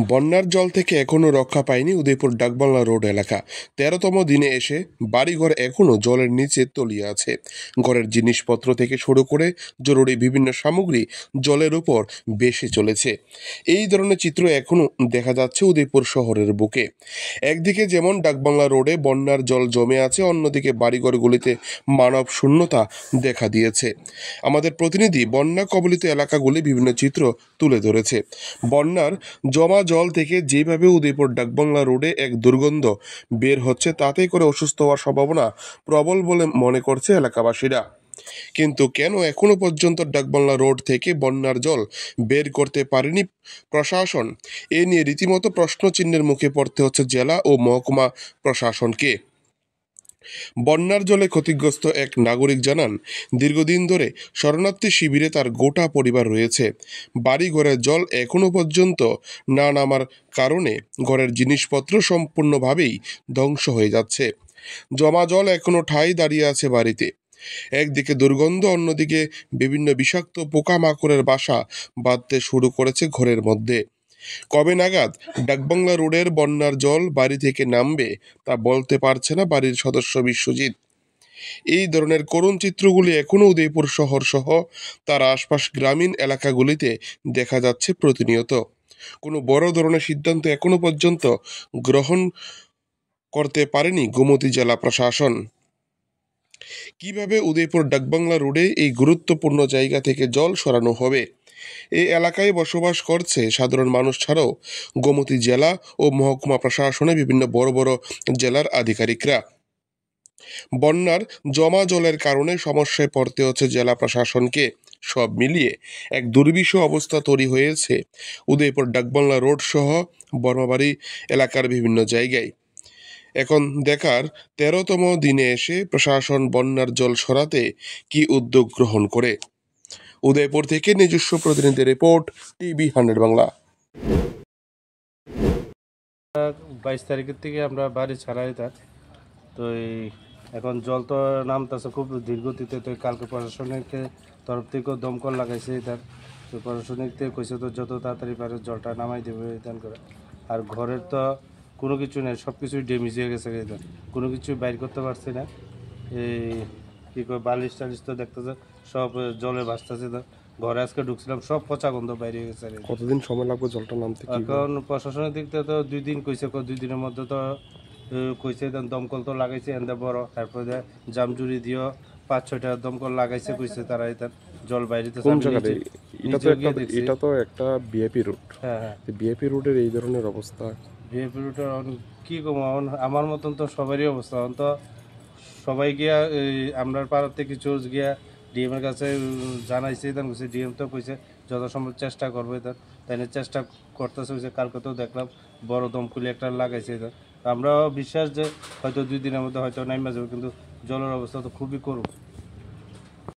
বন্যার জল থেকে এখনও রক্ষা পায়নি উদয়পুর ডাকবাংলা রোড এলাকা। ১৩তম দিনে এসে বাড়িঘর এখনও জলের নিচে তলিয়ে আছে। ঘরের জিনিসপত্র থেকে শুরু করে জরুরি বিভিন্ন সামগ্রী জলের উপর ভেসে চলেছে। এই ধরনের চিত্র এখনও দেখা যাচ্ছে উদয়পুর শহরের বুকে। একদিকে যেমন ডাকবাংলা রোডে বন্যার জল জমে আছে, অন্যদিকে বাড়িঘরগুলিতে মানব শূন্যতা দেখা দিয়েছে। আমাদের প্রতিনিধি বন্যা কবলিত এলাকাগুলি বিভিন্ন চিত্র তুলে ধরেছে। বন্যার জমা জল থেকে যেভাবে উদয়পুর ডাকবাংলা রোডে এক দুর্গন্ধ বের হচ্ছে, তাতে করে অসুস্থ হওয়ার সম্ভাবনা প্রবল বলে মনে করছে এলাকাবাসীরা। কিন্তু কেন এখনো পর্যন্ত ডাকবাংলা রোড থেকে বন্যার জল বের করতে পারেনি প্রশাসন? এ নিয়ে রীতিমতো প্রশ্নচিহ্নের মুখে পড়তে হচ্ছে জেলা ও মহকুমা প্রশাসনকে। বন্যার জলে ক্ষতিগ্রস্ত এক নাগরিক জানান, দীর্ঘদিন ধরে শরণার্থী শিবিরে তার গোটা পরিবার রয়েছে। বাড়ি ঘরের জল এখনো পর্যন্ত না নামার কারণে ঘরের জিনিসপত্র সম্পূর্ণভাবেই ধ্বংস হয়ে যাচ্ছে। জমা জল এখনো ঠাঁই দাঁড়িয়ে আছে বাড়িতে। একদিকে দুর্গন্ধ, অন্যদিকে বিভিন্ন বিষাক্ত পোকামাকড়ের বাসা বাঁধতে শুরু করেছে ঘরের মধ্যে। কবে নাগাদ ডাকবাংলা রোডের বন্যার জল বাড়ি থেকে নামবে তা বলতে পারছে না বাড়ির সদস্য বিশ্বজিৎ। এই ধরনের করুণ চিত্রগুলি এখনও উদয়পুর শহর সহ তার আশপাশ গ্রামীণ এলাকাগুলিতে দেখা যাচ্ছে প্রতিনিয়ত। কোনো বড় ধরনের সিদ্ধান্ত এখনো পর্যন্ত গ্রহণ করতে পারেনি গোমতী জেলা প্রশাসন। কিভাবে উদয়পুর ডাকবাংলা রোডে এই গুরুত্বপূর্ণ জায়গা থেকে জল সরানো হবে? এই এলাকায় বসবাস করছে সাধারণ মানুষ ছাড়াও গোমতী জেলা ও মহকুমা প্রশাসনে বিভিন্ন বড় বড় জেলার আধিকারিকরা। বন্যার জমা জলের কারণে সমস্যায় পড়তে হচ্ছে জেলা প্রশাসনকে। সব মিলিয়ে এক দুর্বিষহ অবস্থা তৈরি হয়েছে উদয়পুর ডাকবাংলা রোড সহ বর্মাবাড়ি এলাকার বিভিন্ন জায়গায়। এখন দেখার ১৩তম দিনে এসে প্রশাসন বন্যার জল সরাতে কি উদ্যোগ গ্রহণ করে। উদয়পুর থেকে নিজস্ব প্রতিনিধি রিপোর্ট, TV100 বাংলা। 22 তারিখের থেকে আমরা বাড়ি ছাড়াই থাক। তো এখন জল তো নামতেছে খুব ধীরগতিতে। তো কালকে প্রশাসনিক তরফ থেকেও দমকল লাগাইছে এটার। তো প্রশাসনিক থেকে কইছে তো যত তাড়াতাড়ি পারে জলটা নামাই দেবে এখান করে। আর ঘরের তো কোনো কিছু নেই, সব কিছুই ড্যামেজ হয়ে গেছে এখানে, কোনো কিছুই বাইর করতে পারছি না। এই কী করে বালিশ টালিশ তো দেখতেছে সব জলে ভাসতেছে। তো ঘরে আজকে ঢুকছিলাম, সব পচা গন্ধ বাইরে হয়ে গেছে। কতদিন সময় লাগবে জলটা নামতে? এখন প্রশাসনের দিক থেকে তো 2 দিন কইছে, 2 দিনের মধ্যে তো কইছে দমকল তো লাগাইছে এন্দা বড়, তারপরে জামজুরি দিয়েও 5-6টা দমকল লাগাইছে কইছে তারা। এটার জল বাইরেতে এটা তো একটা বিএপি রুট। হ্যাঁ, বিএপি রুটের এই ধরনের অবস্থা। বিএপি রুটের কি কম, আমার মতন তো সবারই অবস্থা। এখন তো সবাই গিয়া আমরা পাড়াতে কিছু গিয়া ডিএম এর কাছে জানাইছে। কইছে ডিএম তো কইছে যথাসম্ভব চেষ্টা করবে। তাই চেষ্টা করতেছে। কালকে তো দেখলাম বড় দমকুলি একটা লাগাইছে। আমরা বিশ্বাস যে হয়তো 2 দিনের মধ্যে হয়তো নাইমা যাবে, কিন্তু জলের অবস্থা তো খুবই করুণ।